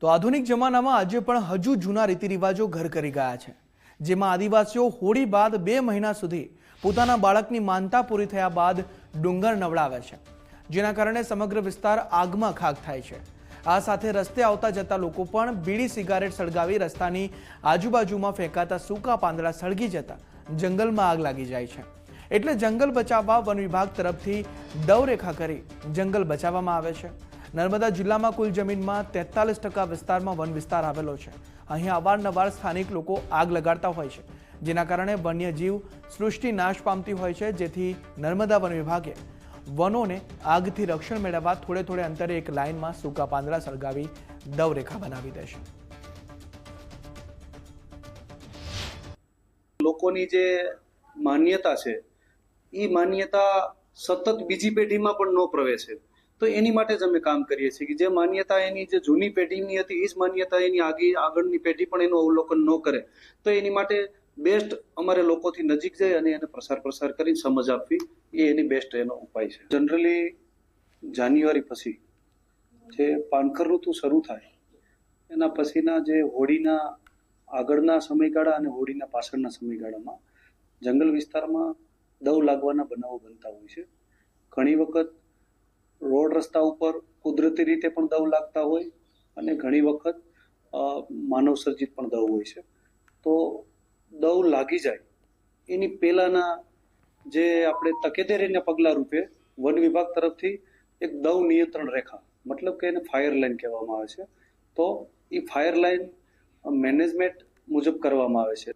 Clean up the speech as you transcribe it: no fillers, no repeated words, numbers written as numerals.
તો આધુનિક જમાનામાં આજે પણ હજુ જૂના રીતિ રિવાજો ઘર કરી ગયા છે, જેમાં આદિવાસીઓ હોળી બાદ 2 મહિના સુધી પોતાના બાળકની માનતા પૂરી થયા બાદ ડુંગર નવડાવે છે, જેના કારણે સમગ્ર વિસ્તાર આગમાં ખાખ થાય છે। આ સાથે રસ્તે આવતા જતા લોકો પણ બીડી સિગારેટ સળગાવી રસ્તાની આજુબાજુમાં ફેંકાતા સૂકા પાંદડા સળગી જતા જંગલમાં આગ લાગી જાય છે। એટલે જંગલ બચાવવા વન વિભાગ તરફથી દવરેખા કરી જંગલ બચાવવામાં આવે છે। નર્મદા જિલ્લામાં કુલ જમીનમાં 43% વિસ્તારમાં વન વિસ્તાર આવેલો છે। અહીં અવારનવાર સ્થાનિક લોકો આગ લગાડતા હોય છે, જેના કારણે વન્યજીવ સૃષ્ટિ નાશ પામતી હોય છે, જેથી નર્મદા વન વિભાગે વનોને આગથી રક્ષણ મેળવવા થોડે થોડે અંતરે એક લાઇનમાં સૂકા પાંદડા સળગાવી દવરેખા બનાવી દેશે। લોકોની જે માન્યતા છે એ માન્યતા સતત બીજી પેઢીમાં પણ ન પ્રવેશે, તો એની માટે જ અમે કામ કરીએ છીએ કે જે માન્યતા એની જે જૂની પેઢીની હતી એ જ માન્યતા એની આગળની પેઢી પણ એનું અવલોકન ન કરે, તો એની માટે બેસ્ટ અમારે લોકોથી નજીક જાય અને એને પ્રસાર કરીને સમજ આપવી એ એની બેસ્ટ એનો ઉપાય છે। જનરલી જાન્યુઆરી પછી જે પાનખર ઋતુ શરૂ થાય એના પછીના જે હોળીના આગળના સમયગાળા અને હોળીના પાછળના સમયગાળામાં જંગલ વિસ્તારમાં દવ લાગવાના બનાવો બનતા હોય છે। ઘણી વખત રોડ રસ્તા ઉપર કુદરતી રીતે પણ દવ લાગતા હોય અને ઘણી વખત માનવ સર્જિત પણ દવ હોય છે। તો દવ લાગી જાય એની પહેલાના જે આપણે તકેદારીના પગલા રૂપે વન વિભાગ તરફથી એક દવ નિયંત્રણ રેખા, મતલબ કે એને ફાયર લાઇન કહેવામાં આવે છે, તો એ ફાયર લાઇન મેનેજમેન્ટ મુજબ કરવામાં આવે છે।